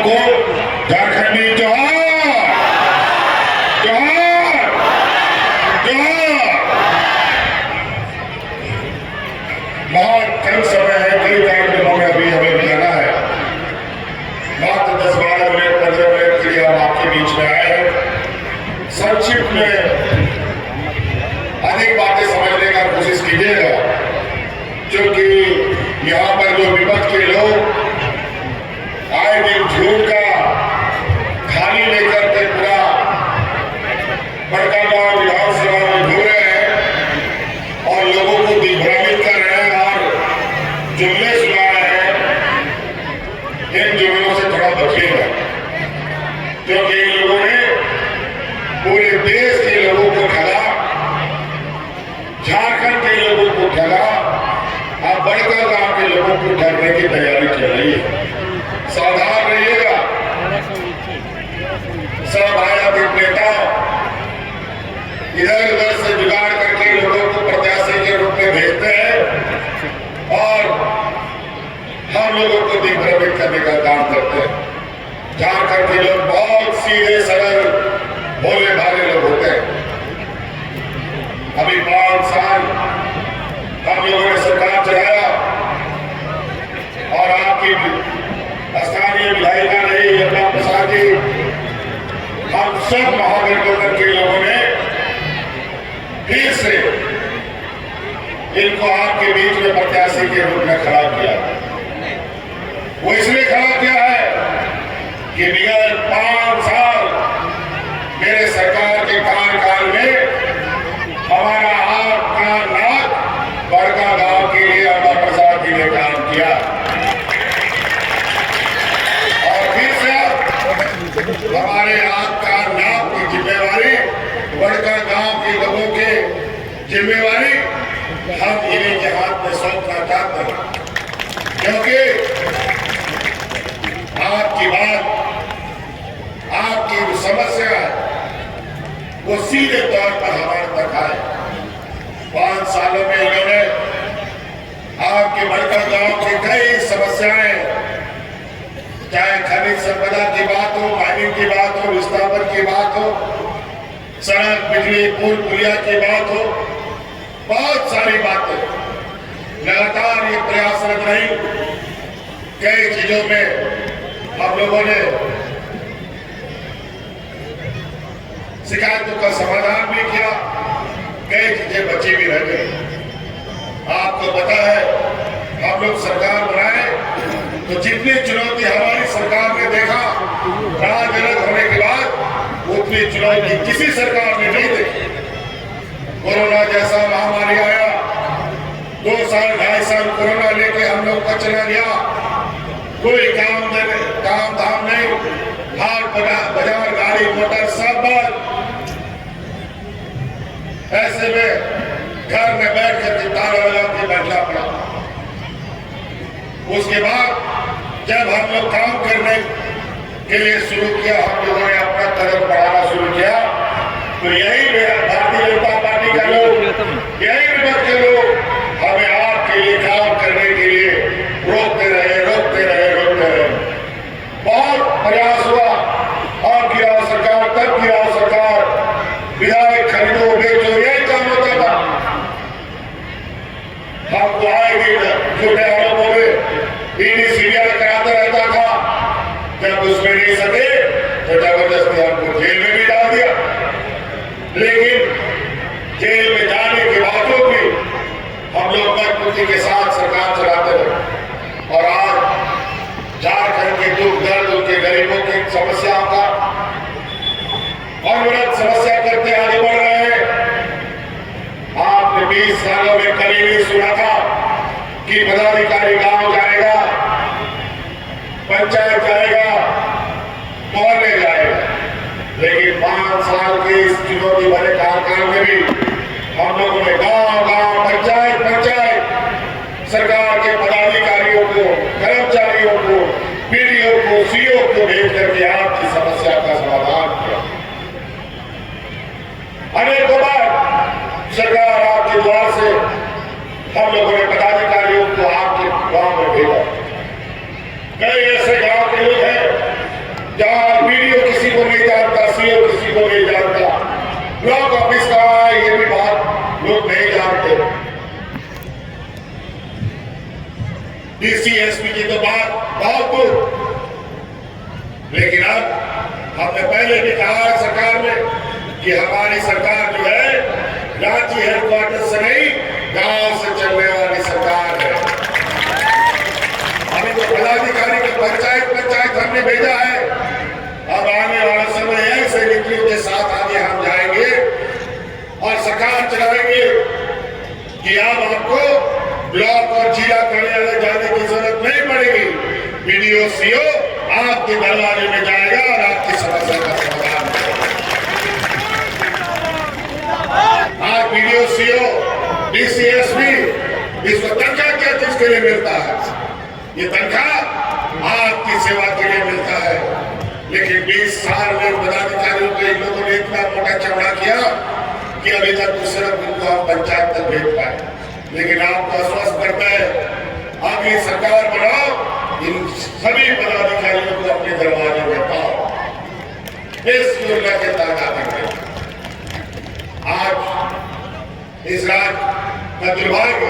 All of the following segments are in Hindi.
को झारखंडी जोहार जोहार जोहार। बहुत कम समय है, कई कार्यक्रमों में अभी हमें भी जाना है। मात्र 10-12 मिनट 15 मिनट के लिए हम आपके बीच में आए हैं। संक्षिप्त में अधिक बातें समझने का कोशिश कीजिएगा, क्योंकि यहाँ पर जो विपक्ष के लोग आए दिन झूठ का खाली लेकर के पूरा बड़कागांव विधानसभा में घूम रहे हैं और लोगों को दिग्भ्रमित कर रहे हैं और जुमले सुना रहे हैं। इन जुमलों से थोड़ा बचिएगा, क्योंकि इन लोगों ने पूरे देश के लोगों को ठगा, झारखंड के लोगों को ठगा, अब बड़कागांव के लोगों को ठगने की तैयारी चल रही है। सावधान रहिएगा। सब आयातित नेता इधर उधर से जुगाड़ करके लोगों को प्रत्याशी के रूप में भेजते हैं और हम लोगों को दिग्भ्रमित करने का काम करते हैं। झारखंड के लोग बहुत सीधे सरल भोले भाले लोग होते हैं। अभी 5 साल हम लोगों ने सरकार चलाया और आपकी स्थानीय विधायिका रही यमुना प्रसाद जी, हम सब महागठबंधन के लोगों ने फिर से इनको आपके बीच में प्रत्याशी के रूप में खड़ा किया। वो इसलिए खड़ा किया है कि विगत 5 साल मेरे सरकार के कार्यकाल में हमारा आपका नाक बड़कागांव के लिए यमुना प्रसाद जी ने काम किया। हमारे आपका नाम की जिम्मेवारी, बड़कागांव के लोगों के जिम्मेवारी हम इन्हीं के हाथ में सौंपना चाहते हैं, क्योंकि आपकी बात, आपकी जो समस्या है वो सीधे तौर पर हमारे तक आए। 5 सालों में इन्होंने आपके बड़कागांव की कई समस्याएं, चाहे खनिज संपदा की बात हो, माइनिंग की बात हो, विस्थापन की बात हो, सड़क बिजली पुल पुलिया की बात हो, बहुत सारी बातें लगातार ये प्रयासरत रही। कई चीजों में हम लोगों ने शिकायतों का समाधान भी किया, कई चीजें बची भी रह गई। आपको पता है, हम लोग सरकार बनाए तो जितनी चुनौती हमारी सरकार ने देखा राज अलग होने के बाद, उतनी चुनौती किसी सरकार ने नहीं देखी। कोरोना जैसा महामारी आया, 2 साल 2.5 साल कोरोना लेके हम लोग का चला गया, कोई काम धाम नहीं, हाट बाजार गाड़ी मोटर सब बंद। ऐसे में घर में बैठ कर ताला लगा के बैठना पड़ा। उसके बाद जब हम लोग काम करने के लिए शुरू किया, हम लोगों ने अपना कदम बढ़ाना शुरू किया, तो यही भारतीय जनता पार्टी का लोग, यही विपक्ष के लोग हमें आपके लिए काम करने के लिए रोकते रहे। बहुत प्रयास हुआ, अब गिराओ सरकार, तब गिराओ सरकार, विधायक खरीदो बेचो, यही काम होता था। हमको आएगी छोटे आरोपों में ईडी सीबीआई कराता रहता था, जब उसमें नहीं सके तो जबरदस्ती हमको जेल में भी डाल दिया। लेकिन जेल में जाने के बावजूद भी हम लोग मजबूती के साथ सरकार चलाते रहे और आज झारखंड के दुख दर्द, उनके गरीबों की समस्याओं का अनवरत समस्या करते आगे बढ़ रहे हैं। आपने 20 सालों में कभी नहीं सुना था कि पदाधिकारी गांव जाएगा, पंचायत जाएगा, मोहल्ले जाएगा, लेकिन 5 साल के इस चुनौती भरे कार्यकाल में भी हम लोगों ने गांव पंचायत सरकार के पदाधिकारियों को, कर्मचारियों को, पीडीओ को, सीओ को भेज करके आपकी समस्या का समाधान किया। अनेकों बार सरकार आपके द्वार से हम लोगों ने पदाधिकारियों को आपके गांव में भेजा। कई ऐसे गांव के लोग हैं एससी एसटी की तो बात बहुत दूर, लेकिन अब हमने पहले भी कहा है सरकार में कि हमारी सरकार जो है रांची हेडक्वार्टर से नहीं गांव से चलने वाली सरकार है। हमें तो पदाधिकारी को पंचायत हमने भेजा है। अब आने वाला समय ऐसे नीतियों के साथ आगे हम जाएंगे और सरकार चलाएंगे कि अब आपको ब्लॉक और जिला कार्यालय जाने की जरूरत नहीं पड़ेगी। बीडीओ सीओ आपके दरवाजे में जाएगा और आपकी समस्या का समाधान करेगा। आज बीडीओ सीओ डीसीएसपी इसको तनख्वाह क्या चीज के लिए मिलता है? ये तनख्वाह आपकी सेवा के लिए मिलता है। लेकिन 20 साल में पदाधिकारियों को इन लोगों ने इतना मोटा चौड़ा किया कि अभी तक तो सिर्फ इनको हम पंचायत तक भेज पाए। लेकिन आपको आश्वस्त करता है अगली सरकार बनाओ, इन सभी पदाधिकारियों को अपने दरवाजे में पाओ। इस योजना के तहत आगे आज इस राज्य का दुर्भाग्य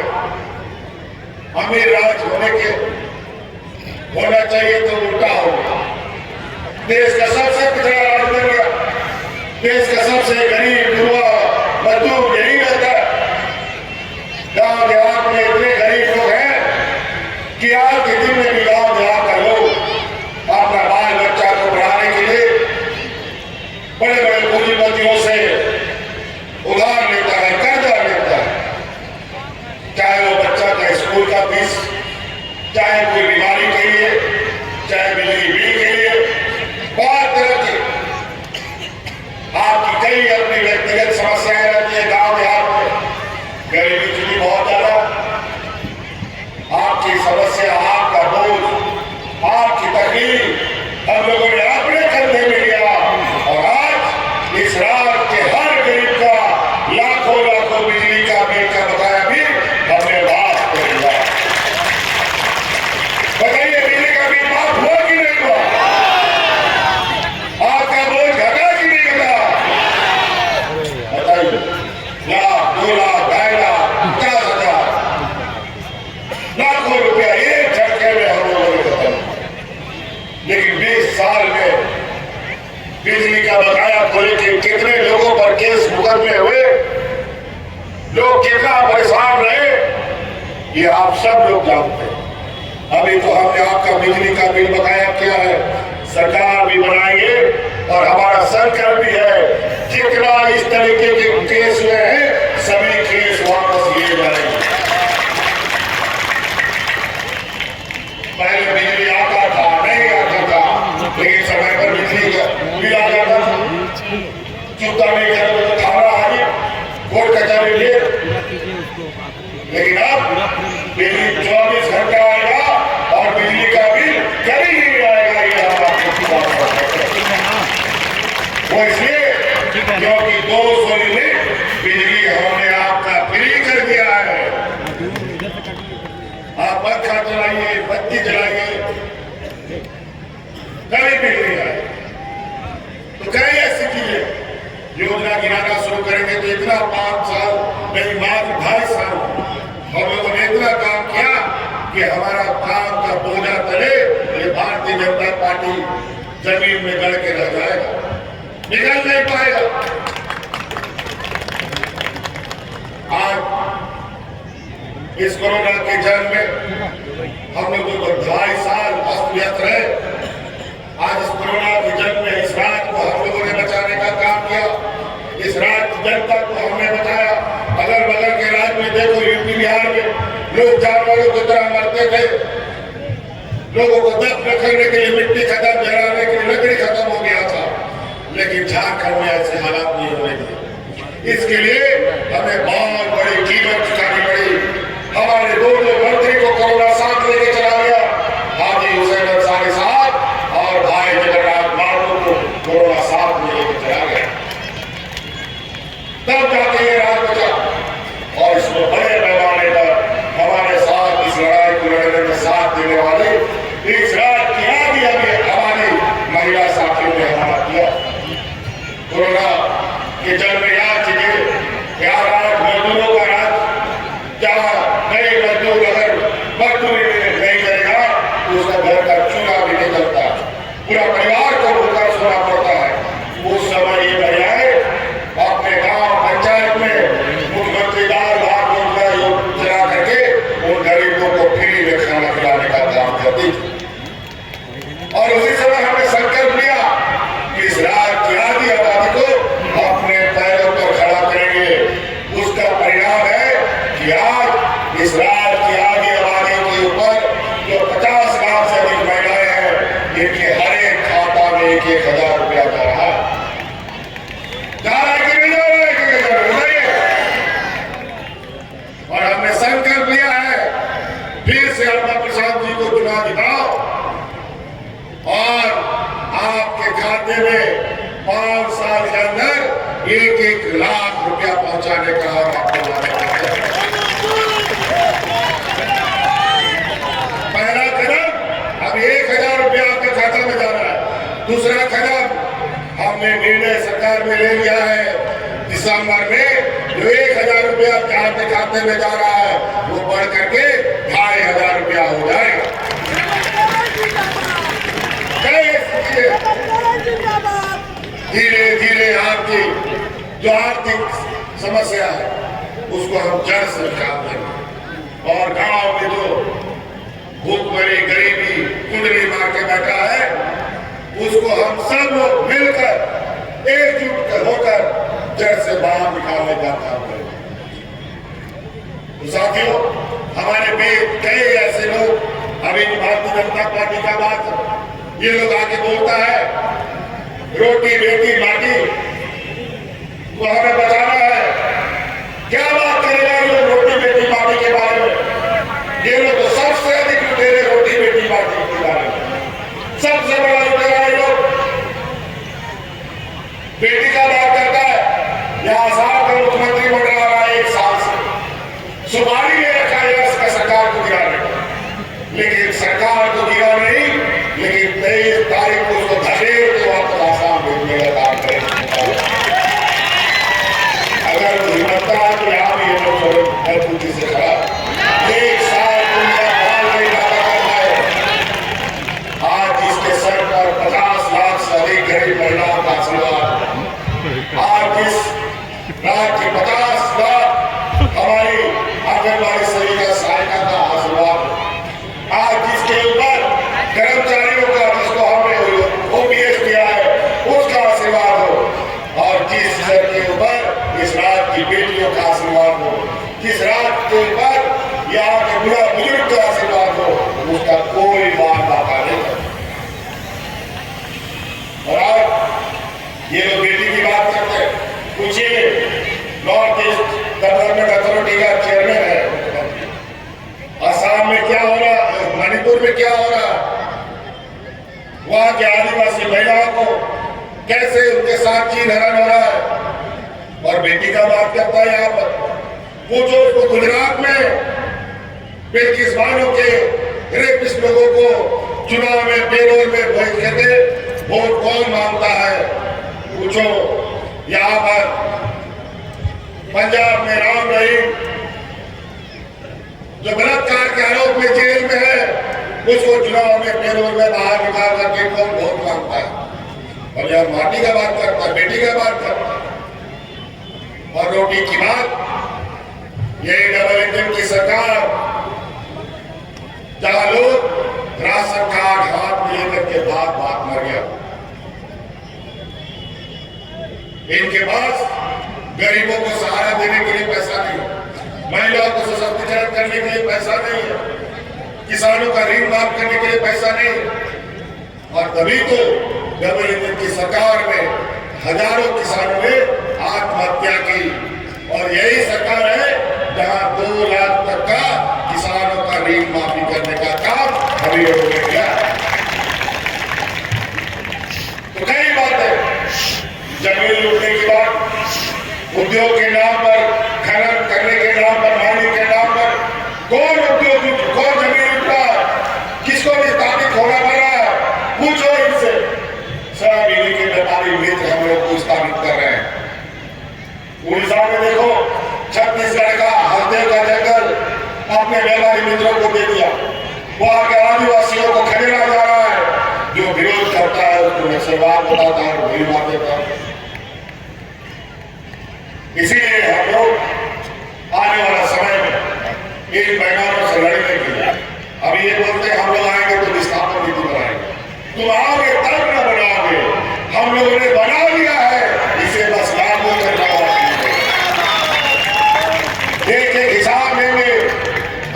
अमीर राज्य होना चाहिए तो उल्टा हो गया। देश का सबसे पिछड़ा राज्य बन गया। देश का सबसे गरीब युवा मजदूर यही रहता है। गांव देहात में इतने गरीब लोग हैं कि आज के दिन में भी गांव देहात का लोग अपना बाल बच्चा को पढ़ाने के लिए बड़े बड़े पूंजीपतियों से उधार लेता है, कर्जा लेता है। चाहे वो बच्चा का स्कूल का फीस, चाहे कोई बीमारी के लिए, चाहे बिजली बिल के लिए, बहुत तरह की आपकी कई अपनी व्यक्तिगत समस्याएं रहती है। गांव देहात में गरीबी की बहुत ज्यादा, आपकी समस्या, आपका बोझ, आपकी तकलीफ हम लोगों ने अपने कंधे में लिया और आज इस राज्य के हर गरीब का लाखों लाखों बिजली का बिल का बकाया भी हमने माफ कर दिया। बताइए बिजली का बिल माफ हुआ कि नहीं हुआ? आपका बोझ घटा कि नहीं घटा? बताइए। लाख, 2 लाख, 2.5 लाख, 50,000 लाखों रुपया एक झटके में हम लोगों ने खत्म। लेकिन 20 साल में बिजली का बकाया को लेकर कितने लोगों पर केस मुकदमे हुए, लोग कितना परेशान रहे, ये आप सब लोग जानते हैं। अभी तो हमने आपका बिजली का बिल बकाया किया है, सरकार भी बनाएंगे और हमारा सर्कल भी है। जितना इस तरीके के केस हुए हैं सभी केस वापस लिए जाएंगे। पहले बिजली आता था, नहीं आता था, लेकिन समय पर बिजली बिल आ जाता था। चुकता नहीं करे तो थाना आगे कोर्ट कचहरी ले। लेकिन अब बिजली 24 घंटा आएगा और बिजली का बिल कभी नहीं आएगा। ये हम आपको बात वो इसलिए क्योंकि 200 यूनिट बिजली हमने आपका फ्री कर दिया है। आप पंखा चलाइए, बत्ती जलाइए, कभी बिल नहीं आए। तो कई ऐसी चीजें योजना गिनाना शुरू करेंगे तो इतना 5 साल नहीं, मात्र 2.5 साल हम लोगों ने इतना काम किया कि हमारा काम का बोझा तले ये भारतीय जनता पार्टी जमीन में गड़ के रह जाएगा, निकल नहीं पाएगा। आज इस कोरोना के जंग में हम लोगों को 2.5 साल अस्त व्यस्त रहे। आज इस कोरोना की जंग में इस राज्य को हम लोगों ने बचाने का काम किया। इस राज्य की जनता को हमने बचाया। अगल बगल के राज्य में देखो, यूपी बिहार में लोग जानवरों की तरह मरते थे। लोगों को दफ्न करने के लिए मिट्टी खत्म, जलाने के लिए लकड़ी खत्म हो गया था। लेकिन झारखंड में ऐसे हालात नहीं होने थे। इसके लिए हमें बहुत बड़ी कीमत चुकानी पड़ी। हमारे 2 मंत्री को कोरोना साथ लेके चला गया, हाजी हुसैन अंसारी साहब और भाई जगन्नाथ मार्गो को कोरोना साथ में लेके चला गया। तब जाके ये राज बचा और इसमें बड़े पैमाने पर हमारे साथ इस लड़ाई को लड़ने में साथ देने वाले इस राज की आगे अभी हमारी महिला साथियों ने हमारा किया। कोरोना के जंग में याद कीजिए, क्या राज मजदूरों का राज, जहां नए मजदूर अगर मजदूरी नहीं करेगा पूरा परिवार को भूखा सोना पड़ता है। उस समय ये महिलाएं अपने गांव पंचायत में मुख्यमंत्री दाल भात योजना चला करके उन गरीबों को फ्री में खाना खिलाने का काम करती थी। और उसी समय हमने संकल्प लिया कि इस राज्य की आधी आबादी को अपने पैरों पर खड़ा करेंगे। उसका परिणाम है कि आज इस राज्य की आधी आबादी के ऊपर जो 50 लाख से अधिक महिलाएं हैं, इनके हर एक खाता में 1,000 रुपया जा रहा है। जा रहा है कि नहीं जा रहा है? और हमने संकल्प लिया है फिर से अम्मा प्रसाद जी को चुना दिखाओ और आपके खाते में 5 साल के अंदर 1-1 लाख रुपया पहुंचाने का आपको वादा करते हैं। पहला कदम अब 1,000 रुपया आपके खाता में जा रहा है। दूसरा कदम हमने निर्णय सरकार में ले लिया है, दिसंबर में जो 1,000 रुपया आपके खाते में जा रहा है वो बढ़ करके 2,500 रुपया हो जाएगा। धीरे धीरे आपकी जो आर्थिक समस्या है उसको हम जड़ से निकाल देंगे। और गांव में जो भूखमरी गरीबी कुंडली मार के बैठा है उसको हम सब लोग मिलकर एकजुट होकर जड़ से बाहर निकालने का काम करेंगे। तो साथियों, हमारे बीच कई ऐसे लोग, अभी भारतीय जनता पार्टी का बात ये लोग आके बोलता है रोटी बेटी माटी, वो हमें बताना है क्या बात करेगा ये लोग रोटी बेटी माटी के बारे में। ये लोग तो सबसे अधिक लुटेरे रोटी बेटी माटी के बारे में, सबसे बड़ा लुटेरा ये लोग। बेटी का बात करता है, यहाँ साहब का मुख्यमंत्री बन रहा है 1 साल से, सुपारी ले रखा है इसका सरकार को गिराने का, लेकिन सरकार को गिरा नहीं, लेकिन 23 तारीख को उसको धकेल के वापस आसाम भेजने का काम करेंगे। अगर वो हिम्मत है तो यहाँ भी ये लोग मजबूती से खड़ा 1 साल दुनिया बाल नहीं डाला करना है। आज इसके सर पर 50 लाख से अधिक गरीब महिलाओं का आशीर्वाद, आज इस राज्य की 50 लाख हमारी आंगनबाड़ी सेविका सहायिका का आशीर्वाद, आज जिसके ऊपर कर्मचारियों का जिसको हमने ओपीएस दिया है उसका आशीर्वाद हो, और जिस शहर के ऊपर इस राज्य की बेटियों का आशीर्वाद हो, जिस राज्य के ऊपर यहाँ के बुरा बुजुर्ग का आशीर्वाद हो, उसका कोई बात बाका नहीं करता। और आज ये लोग बेटी की बात करते हैं, पूछिए नॉर्थ ईस्ट डेवलपमेंट अथॉरिटी का चेयरमैन है, असम में क्या हो रहा, मणिपुर में क्या हो रहा, वहां के आदिवासी महिलाओं को कैसे उनके साथ चीन हरण हो रहा है। और बेटी का बात करता है यहाँ पर, वो जो उसको गुजरात में बिल्किस बानो के रेपिस्ट लोगों को चुनाव में पेरोल में भेज के वोट कौन मांगता है, पूछो। यहाँ पर पंजाब में राम रहीम जो बलात्कार के आरोप में जेल में है, उसको चुनाव में पेरोल में बाहर निकाल करके कौन वोट मांगता है। और यह माटी का बात करता है, बेटी का बात करता है। और रोटी की बात, ये डबल इंजन की सरकार, जहां लोग राशन कार्ड हाथ में लेकर के बात मर गया, इनके पास गरीबों को सहारा देने के लिए पैसा नहीं है, महिलाओं को सशक्तिकरण करने के लिए पैसा नहीं है, किसानों का ऋण माफ करने के लिए पैसा नहीं है। और तभी तो डबल इंजन की सरकार में हजारों किसानों ने आत्महत्या की, और यही सरकार है जहां 2 लाख तक का किसानों का ऋण माफी करने का काम अभी लोगों ने किया। तो कई बातें, जमीन लूटने की बात, उद्योग के नाम पर, खनन करने के नाम पर, माइनिंग के नाम पर, कौन उद्योग, कौन जमीन लूट रहा है, किसको विस्थापित होना पड़ रहा है, पूछो इनसे। सब इन्हीं के व्यापारी मित्र हम लोग को स्थापित कर रहे हैं। उड़ीसा में देखो, छत्तीसगढ़ का हल्दे का जंगल अपने व्यापारी मित्रों को दे दिया, वहां के आदिवासियों को खदेड़ा जा रहा है। जो विरोध करता उसको नक्सलवाद बताता है, गोली मार देता है। इसीलिए हम लोग आने वाला समय में इन पैमानों से लड़ने के लिए अब ये बोलते हैं हम लोग आएंगे तो विस्थापन नीति बनाएंगे। तुम आओगे तब न बनाओगे, हम लोगों ने बना लिया है, इसे बस लागू करना बाकी है। एक हिसाब लेंगे,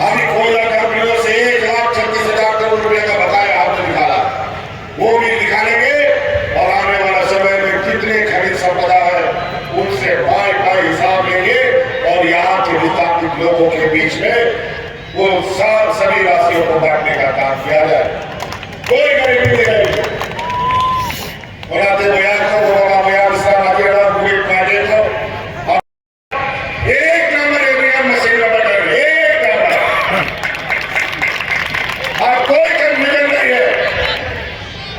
अभी कोयला कंपनियों से 1,36,000 करोड़ रुपए का बकाया हमने निकाला, वो भी निकालेंगे और आने वाला समय में कितने खनिज संपदा है उनसे बाय हिसाब लेंगे और यहाँ के विस्थापित लोगों के बीच में वो सभी राशियों को बांटने का काम किया जाए। कोई गरीबी नहीं रहेगी। बनाते बयान को बाबा बयान इस्लाम आदि बुलेट मारे को एक नंबर एटीएम मशीन नंबर एक नंबर और कोई कंफ्यूजन नहीं है।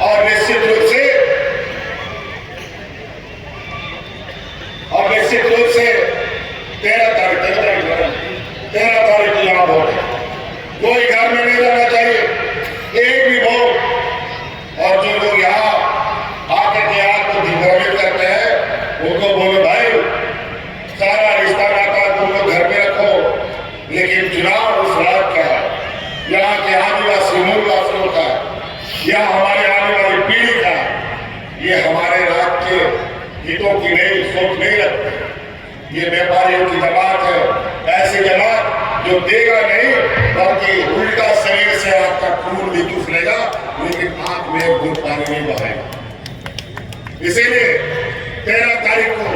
और निश्चित रूप से 13 तारीख यहाँ वोट है, कोई घर में नहीं रहना चाहिए एक भी वोट। और जो लोग यहाँ आकर के आपको दिग्भ्रमित करते हैं उनको बोलो भाई सारा रिश्ता नाता तुम लोग घर में रखो, लेकिन चुनाव उस रात का है, यहाँ के आदिवासी मूल वासियों का, यह हमारे आने वाली पीढ़ी का, ये हमारे राज्य के हितों की नहीं सोच नहीं रखते। ये व्यापारियों की जमात है, ऐसी जमात जो देगा नहीं बल्कि उल्टा शरीर से आपका खून भी चूस लेगा, लेकिन आंख में एक घूंट पानी नहीं बहाएगा। इसीलिए 13 तारीख को